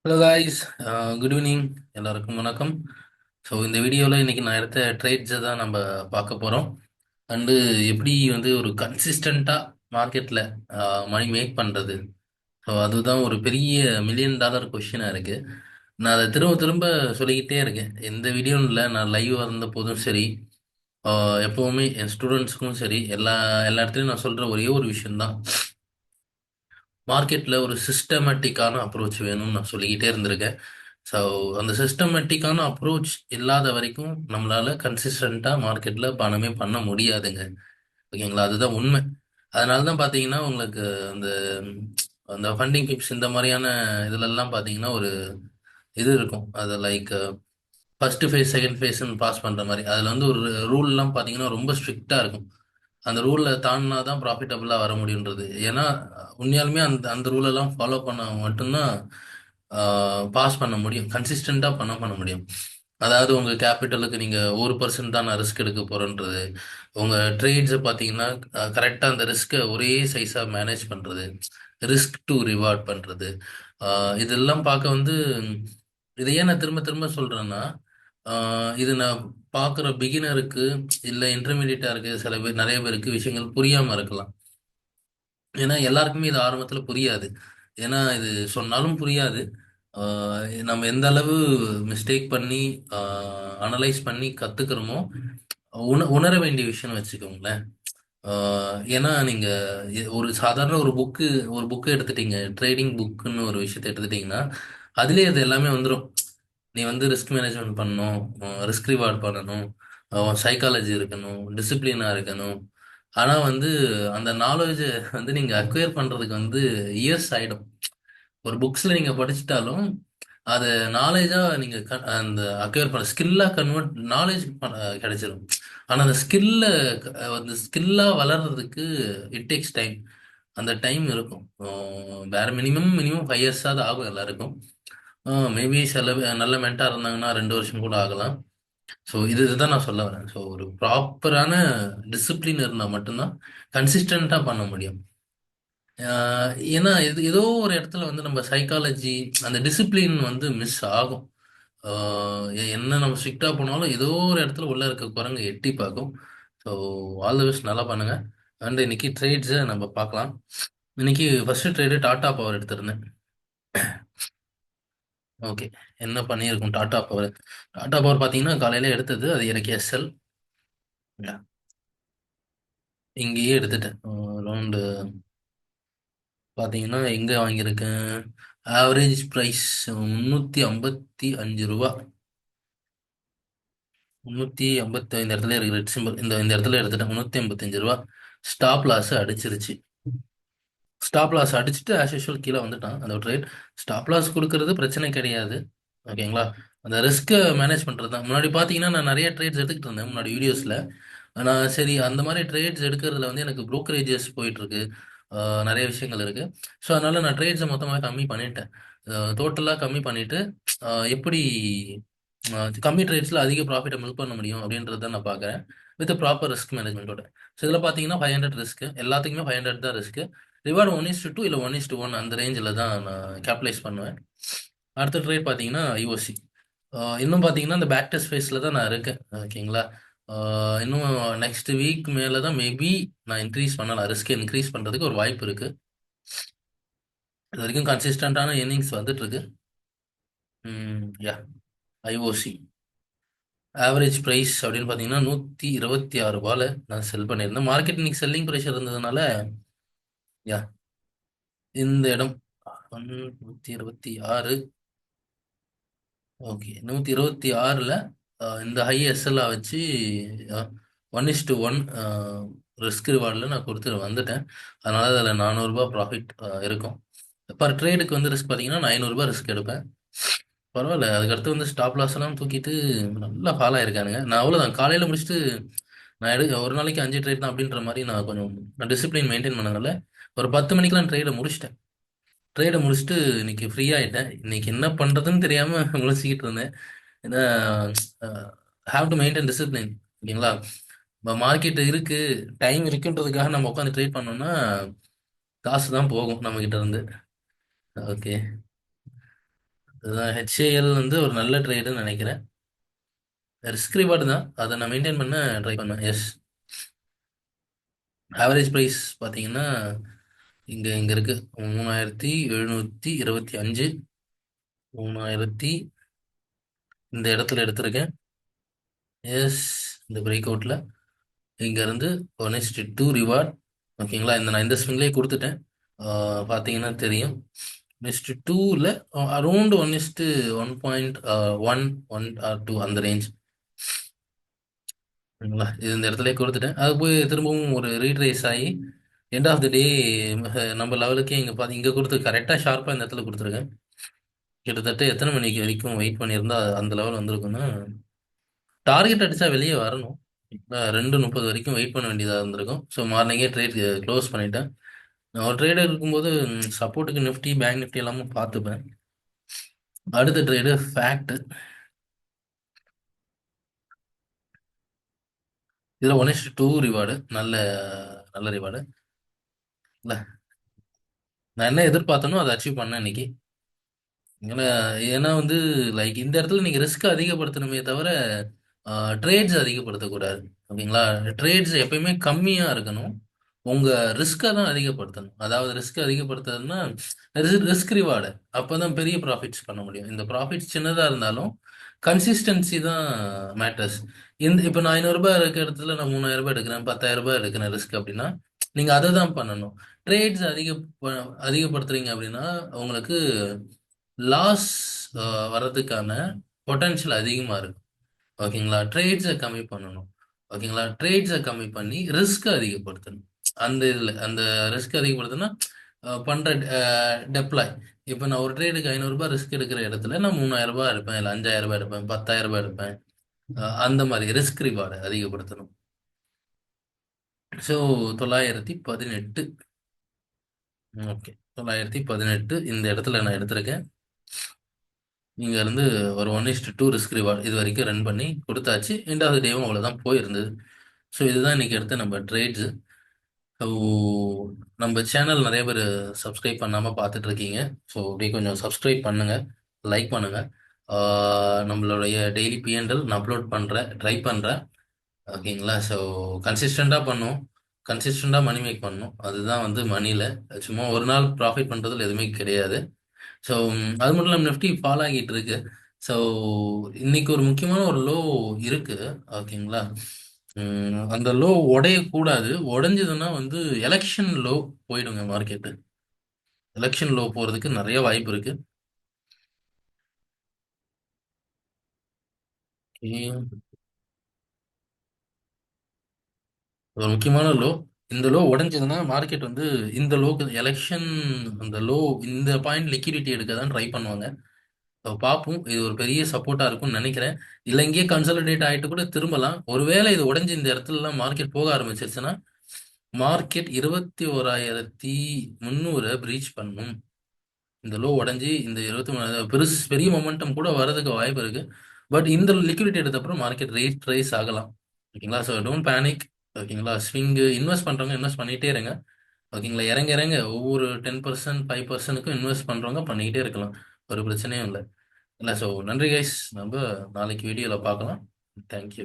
Hello guys, good evening. எல்லாருக்கும் வணக்கம். So இந்த வீடியோவில் இன்னைக்கு நான் எடுத்த ட்ரேட்ஸை தான் நம்ம பார்க்க போகிறோம். அண்டு எப்படி வந்து ஒரு கன்சிஸ்டண்ட்டாக மார்க்கெட்டில் மணி மேக் பண்ணுறது. ஸோ அதுதான் ஒரு பெரிய $1,000,000 கொஷினாக இருக்குது. நான் அதை திரும்ப திரும்ப சொல்லிக்கிட்டே இருக்கேன். எந்த வீடியோவும் இல்லை, நான் லைவ் வந்த போதும் சரி, எப்போவுமே என் ஸ்டூடெண்ட்ஸ்க்கும் சரி, எல்லா இடத்துலையும் நான் சொல்கிற ஒரே ஒரு விஷயம்தான். மார்க்கெட்டில் ஒரு சிஸ்டமேட்டிக்கான அப்ரோச் வேணும்னு நான் சொல்லிக்கிட்டே இருந்திருக்கேன். ஸோ அந்த சிஸ்டமேட்டிக்கான அப்ரோச் இல்லாத வரைக்கும் நம்மளால கன்சிஸ்டண்ட்டாக மார்க்கெட்டில் பணமே பண்ண முடியாதுங்க. ஓகேங்களா? அதுதான் உண்மை. அதனால தான் பார்த்தீங்கன்னா உங்களுக்கு அந்த அந்த ஃபண்டிங் டிப்ஸ் இந்த மாதிரியான இதுலெல்லாம் பார்த்தீங்கன்னா ஒரு இது இருக்கும். அது லைக் ஃபர்ஸ்ட் ஃபேஸ் செகண்ட் ஃபேஸ்ன்னு பாஸ் பண்ணுற மாதிரி அதில் வந்து ஒரு ரூல்லாம் பார்த்தீங்கன்னா ரொம்ப ஸ்ட்ரிக்டாக இருக்கும். அந்த ரூலை தாண்டினா தான் ப்ராஃபிட்டபுளாக வர முடியுன்றது. ஏன்னா உண்மையாலுமே அந்த அந்த ரூலெல்லாம் ஃபாலோ பண்ண மட்டும்தான் பாஸ் பண்ண முடியும், கன்சிஸ்டண்ட்டாக பண்ண முடியும். அதாவது உங்கள் கேபிட்டலுக்கு நீங்கள் 1% தான் நான் ரிஸ்க் எடுக்க போகிறேன்றது, உங்கள் ட்ரேட்ஸை பார்த்தீங்கன்னா கரெக்டாக அந்த ரிஸ்க்கை ஒரே சைஸாக மேனேஜ் பண்ணுறது, ரிஸ்க் டு ரிவார்ட் பண்ணுறது. இதெல்லாம் பார்க்க வந்து இதை ஏன் நான் திரும்ப திரும்ப சொல்கிறேன்னா, இது நான் பார்க்குற பிகினருக்கு இல்லை இன்டர்மீடியட்டாக இருக்கு சில பேர், நிறைய பேருக்கு விஷயங்கள் புரியாமல் இருக்கலாம். ஏன்னா எல்லாருக்குமே இது ஆரம்பத்தில் புரியாது. ஏன்னா இது சொன்னாலும் புரியாது. நம்ம எந்த அளவு மிஸ்டேக் பண்ணி அனலைஸ் பண்ணி கற்றுக்கிறோமோ, உணர வேண்டிய விஷயம்னு வச்சுக்கோங்களேன். ஏன்னா நீங்க ஒரு சாதாரண ஒரு புக்கு எடுத்துட்டீங்க, ட்ரேடிங் புக்குன்னு ஒரு விஷயத்தை எடுத்துட்டீங்கன்னா அதுலயே அது எல்லாமே வந்துடும். நீ வந்து ரிஸ்க் மேனேஜ்மெண்ட் பண்ணணும், ரிஸ்க் ரிவார்ட் பண்ணணும், சைக்காலஜி இருக்கணும், டிசிப்ளினா இருக்கணும். ஆனா வந்து அந்த நாலேஜ் வந்து நீங்க அக்வயர் பண்றதுக்கு வந்து இயர்ஸ் ஆயிடும். ஒரு புக்ஸ்ல நீங்க படிச்சிட்டாலும் அது நாலேஜா நீங்க அந்த அக்வயர் பண்ண ஸ்கில்லா கன்வெர்ட் நாலேஜ் கிடைச்சிடும். ஆனா அந்த ஸ்கில்லா வளர்றதுக்கு இட் டேக்ஸ் டைம். அந்த டைம் இருக்கும். வேற மினிமம் 5 இயர்ஸாவது ஆகும் எல்லாருக்கும். மேபி சில நல்ல மென்டா இருந்தாங்கன்னா 2 வருஷம் கூட ஆகலாம். ஸோ இதுதான் நான் சொல்ல வரேன். ஸோ ஒரு ப்ராப்பரான டிசிப்ளின் இருந்தால் மட்டும்தான் கன்சிஸ்டண்டா பண்ண முடியும். ஏன்னா இது ஏதோ ஒரு இடத்துல வந்து நம்ம சைக்காலஜி, அந்த டிசிப்ளின் வந்து மிஸ் ஆகும். என்ன நம்ம ஸ்ட்ரிக்டா போனாலும் ஏதோ ஒரு இடத்துல உள்ள இருக்க குரங்கு எட்டி பார்க்கும். ஸோ ஆல் தி பெஸ்ட், நல்லா பண்ணுங்க. அண்ட் இன்னைக்கு ட்ரேட்ஸை நம்ம பார்க்கலாம். இன்னைக்கு ஃபர்ஸ்ட் ட்ரேடு டாடா பவர் எடுத்திருந்தேன். ஓகே, என்ன பண்ணியிருக்கும் டாடா பவர்? டாடா பவர் பார்த்தீங்கன்னா காலையில எடுத்தது, அது எனக்கு எஸ்எல். இங்கேயே எடுத்துட்டேன். அரௌண்டு பார்த்தீங்கன்னா எங்கே வாங்கியிருக்கேன்? Average price $355. 355 இடத்துல இருக்கு ரெட் சிம்பிள். இந்த இடத்துல எடுத்துட்டேன். $355. ஸ்டாப் லாஸ் அடிச்சிருச்சு. ஸ்டாப் லாஸ் அடிச்சுட்டு ஆஸ் யூஷுவல் கீழே வந்துட்டான் அந்த ட்ரேட். ஸ்டாப் லாஸ் கொடுக்கறது பிரச்சனை கிடையாது. ஓகேங்களா? அந்த ரிஸ்க்கை மேனேஜ் பண்ணுறது தான். முன்னாடி பார்த்தீங்கன்னா நான் நிறைய ட்ரேட்ஸ் எடுத்துக்கிட்டு இருந்தேன் முன்னாடி வீடியோஸில். நான் சரி அந்த மாதிரி ட்ரேட்ஸ் எடுக்கிறதுல வந்து எனக்கு ப்ரோக்கரேஜஸ் போயிட்டு இருக்கு, நிறைய விஷயங்கள் இருக்கு. ஸோ அதனால நான் ட்ரேட்ஸை மொத்தமாக கம்மி பண்ணிட்டேன். டோட்டலாக கம்மி பண்ணிட்டு எப்படி கம்மி ட்ரேட்ஸில் அதிக ப்ராஃபிட்டை மில் பண்ண முடியும் அப்படின்றத நான் பார்க்குறேன், வித் ப்ராப்பர் ரிஸ்க் மேனேஜ்மெண்ட்டோட. ஸோ இதில் பார்த்தீங்கன்னா 500 ரிஸ்க்கு, எல்லாத்துக்குமே 500 தான் ரிஸ்க்கு. ரிவார்டு 1:2 இல்லை 1:1 அந்த ரேஞ்சில் தான் நான் கேபிட்டலைஸ் பண்ணுவேன். அடுத்த ட்ரேட் பார்த்தீங்கன்னா ஐஓசி. இன்னும் பார்த்தீங்கன்னா இந்த பேக் டெஸ்ட் ஃபேஸில் தான் நான் இருக்கேன். ஓகேங்களா? இன்னும் நெக்ஸ்ட் வீக் மேலே தான் மேபி நான் இன்க்ரீஸ் பண்ணலாம், ரிஸ்க் இன்க்ரீஸ் பண்ணுறதுக்கு ஒரு வாய்ப்பு இருக்கு. இது வரைக்கும் கன்சிஸ்டண்டான இன்னிங்ஸ் வந்துட்டு இருக்கு. யா, ஐஓசி ஆவரேஜ் ப்ரைஸ் அப்படின்னு பார்த்தீங்கன்னா $126 நான் செல் பண்ணியிருந்தேன். மார்க்கெட் இன்னைக்கு செல்லிங் ப்ரெஷர் இருந்ததுனால யா இந்த இடம் 126. ஓகே, 126ல் இந்த ஹை எஸ்எல்ஆ வச்சு 1:1 ரிஸ்க் ரிவார்டில் நான் கொடுத்துட்டு வந்துட்டேன். அதனால அதில் $400 ப்ராஃபிட் இருக்கும். பர் ட்ரேடுக்கு வந்து ரிஸ்க் பார்த்தீங்கன்னா நான் $500 ரிஸ்க் எடுப்பேன். பரவாயில்ல. அதுக்கடுத்து வந்து ஸ்டாப் லாஸ் எல்லாம் தூக்கிட்டு நல்லா ஃபாலோ ஆயிருக்கானுங்க. நான் அவ்வளோதான் காலையில் முடிச்சுட்டு நான் ஒரு நாளைக்கு 5 ட்ரேட் தான் அப்படின்ற மாதிரி நான் கொஞ்சம் டிசிப்ளின் மெயின்டைன் பண்ணனால ஒரு 10 மணிக்கெலாம் ட்ரேடை முடிச்சிட்டேன். ட்ரேடை முடிச்சுட்டு இன்னைக்கு ஃப்ரீ ஆயிட்டேன். இன்னைக்கு என்ன பண்றதுன்னு தெரியாம முழிச்சுக்கிட்டு இருந்தேன். ஏன்னா ஹாவ் டு மெயின்டைன் டிசிப்ளின். ஓகேங்களா? மார்க்கெட் இருக்கு, டைம் இருக்குன்றதுக்காக நம்ம உட்காந்து ட்ரேட் பண்ணோம்னா காசு தான் போகும் நம்ம கிட்ட இருந்து. ஓகே. ஹெச்ஏஎல் வந்து ஒரு நல்ல ட்ரேடுன்னு நினைக்கிறேன். ரிஸ்க் ரிவார்டு தான், அதை நான் மெயின்டைன் பண்ண ட்ரை பண்ணேன். எஸ். ஆவரேஜ் ப்ரைஸ் பார்த்தீங்கன்னா இங்கே இங்கே இருக்கு. 3725, 3000 இந்த இடத்துல எடுத்திருக்கேன். எஸ். இந்த பிரேக் அவுட்டில் இங்கேருந்து 1:2 ரிவார்ட். ஓகேங்களா, நான் இந்த ஸ்விங்லேயே கொடுத்துட்டேன். பார்த்தீங்கன்னா தெரியும். நெக்ஸ்ட் டூவில் அரௌண்ட் 1:1.1 ஆர் 2 அந்த ரேஞ்ச். ஓகேங்களா, இது இந்த இடத்துல கொடுத்துட்டேன். அது போய் திரும்பவும் ஒரு ரீட்ரேஸ் ஆகி எண்ட் ஆஃப் த டே நம்ம லெவலுக்கே இங்கே பார்த்து இங்கே கொடுத்து கரெக்டாக ஷார்ப்பாக இந்த இடத்துல கொடுத்துருக்கேன். கிட்டத்தட்ட எத்தனை மணிக்கு வரைக்கும் வெயிட் பண்ணியிருந்தா அந்த லெவல் வந்திருக்குன்னா, டார்கெட் அடிச்சா வெளியே வரணும். 2:30 வரைக்கும் வெயிட் பண்ண வேண்டியதாக இருந்திருக்கும். ஸோ மார்னிங்கே ட்ரேட் க்ளோஸ் பண்ணிட்டேன். நான் ஒரு ட்ரேடர் இருக்கும்போது சப்போர்ட்டுக்கு நிஃப்டி பேங்க் நிஃப்டி எல்லாமே பார்த்துப்பேன். அடுத்த ட்ரேடு ஃபேக்ட். இதில் 1:2 ரிவார்டு. நல்ல நல்ல ரிவார்டு இல்லை. நான் என்ன எதிர்பார்த்தனோ அதை அச்சீவ் பண்ணேன் இன்னைக்கு. ஏன்னா ஏன்னா வந்து லைக் இந்த இடத்துல நீங்க ரிஸ்க் அதிகப்படுத்தணுமே தவிர ட்ரேட்ஸ் அதிகப்படுத்தக்கூடாது. ஓகேங்களா, ட்ரேட்ஸ் எப்பயுமே கம்மியா இருக்கணும். உங்க ரிஸ்கை தான் அதிகப்படுத்தணும். அதாவது ரிஸ்க் அதிகப்படுத்துறதுன்னா ரிஸ்க் ரிவார்டு. அப்பதான் பெரிய ப்ராஃபிட்ஸ் பண்ண முடியும். இந்த ப்ராஃபிட்ஸ் சின்னதா இருந்தாலும் கன்சிஸ்டன்சி தான் மேட்டர்ஸ். இப்போ நான் 500 ரூபாய் இருக்க இடத்துல நான் 3000 ரூபாய் எடுக்கிறேன், 10,000 ரூபாய் எடுக்கிறேன் ரிஸ்க் அப்படின்னா நீங்க அதை தான் பண்ணணும். ட்ரேட்ஸ் அதிகப்படுத்துறீங்க அப்படின்னா உங்களுக்கு லாஸ் வர்றதுக்கான பொட்டன்ஷியல் அதிகமாக இருக்கும். ஓகேங்களா, ட்ரேட்ஸை கம்மி பண்ணணும். ஓகேங்களா, ட்ரேட்ஸை கம்மி பண்ணி ரிஸ்க் அதிகப்படுத்தணும். அந்த இதில் அந்த ரிஸ்க் அதிகப்படுத்தினா பண்ணுற டெப்ளாய். இப்போ நான் ஒரு ட்ரேடுக்கு 500 ரூபாய் ரிஸ்க் எடுக்கிற இடத்துல நான் 3000 ரூபாய் எடுப்பேன், இல்லை 5000 ரூபாய் எடுப்பேன், 10,000 ரூபாய் எடுப்பேன். அந்த மாதிரி ரிஸ்க் ரிவார்டை அதிகப்படுத்தணும். ஸோ 918. ஓகே, 918 இந்த இடத்துல நான் எடுத்திருக்கேன். இங்க இருந்து ஒரு 1:2 ரிஸ்க் ரிவார்ட் இது வரைக்கும் ரன் பண்ணி கொடுத்தாச்சு. ரெண்டாவது டேவும் அவ்வளோதான் போயிருந்தது. ஸோ இதுதான் இன்னைக்கு எடுத்த நம்ம ட்ரேட்ஸ். ஸோ நம்ம சேனல் நிறைய பேர் சப்ஸ்கிரைப் பண்ணாமல் பார்த்துட்டு இருக்கீங்க. ஸோ அப்படியே கொஞ்சம் சப்ஸ்கிரைப் பண்ணுங்க, லைக் பண்ணுங்க. நம்மளுடைய டெய்லி பிஎன்எல் நான் அப்லோட் பண்ணுறேன், ட்ரை பண்ணுறேன். ஓகேங்களா, ஸோ கன்சிஸ்டண்டாக பண்ணும், கன்சிஸ்டண்டாக மணி மேக் பண்ணணும். அதுதான் வந்து மணியில் சும்மா ஒரு நாள் ப்ராஃபிட் பண்ணுறதுல எதுவுமே கிடையாது. ஸோ அது மட்டும் இல்லாமல் நிஃப்டி ஃபால் ஆகிட்டு இருக்கு. ஸோ இன்னைக்கு ஒரு முக்கியமான ஒரு லோ இருக்கு. ஓகேங்களா, அந்த லோ உடையக்கூடாது. உடைஞ்சதுன்னா வந்து எலெக்ஷன் லோ போயிடுங்க மார்க்கெட்டு. எலெக்ஷன் லோ போகிறதுக்கு நிறைய வாய்ப்பு இருக்கு. Okay. ஒரு முக்கியமான லோ. இந்த லோ உடைஞ்சதுன்னா மார்க்கெட் வந்து இந்த லோக்கு எலெக்ஷன் அந்த லோ இந்த பாயிண்ட் லிக்விடிட்டி எடுக்க தான் ட்ரை பண்ணுவாங்க. பார்ப்போம். இது ஒரு பெரிய சப்போர்ட்டா இருக்கும்னு நினைக்கிறேன். இல்லை இங்கேயே கன்சாலிடேட் ஆகிட்டு கூட திரும்பலாம். ஒருவேளை இது உடைஞ்சு இந்த இடத்துலலாம் மார்க்கெட் போக ஆரம்பிச்சிருச்சுன்னா மார்க்கெட் 21,300 பிரீச் பண்ணும். இந்த லோ உடைஞ்சு இந்த 23 பெரிய மொமெண்டம் கூட வரதுக்கு வாய்ப்பு இருக்கு. பட் இந்த லிக்விடிட்டி எடுத்த அப்புறம் மார்க்கெட் ரைஸ் ஆகலாம். ஓகேங்களா, ஸோ டோன்ட் பேனிக். ஓகேங்களா, ஸ்விங் இன்வெஸ்ட் பண்றவங்க இன்வெஸ்ட் பண்ணிட்டே இருங்க. ஓகேங்களா, இறங்க இறங்க ஒவ்வொரு 10% 5%க்கும் இன்வெஸ்ட் பண்றவங்க பண்ணிக்கிட்டே இருக்கலாம். ஒரு பிரச்சனையும் இல்லை. இல்லை ஸோ நன்றி கைஸ். நம்ம நாளைக்கு வீடியோவில் பார்க்கலாம். தேங்க்யூ.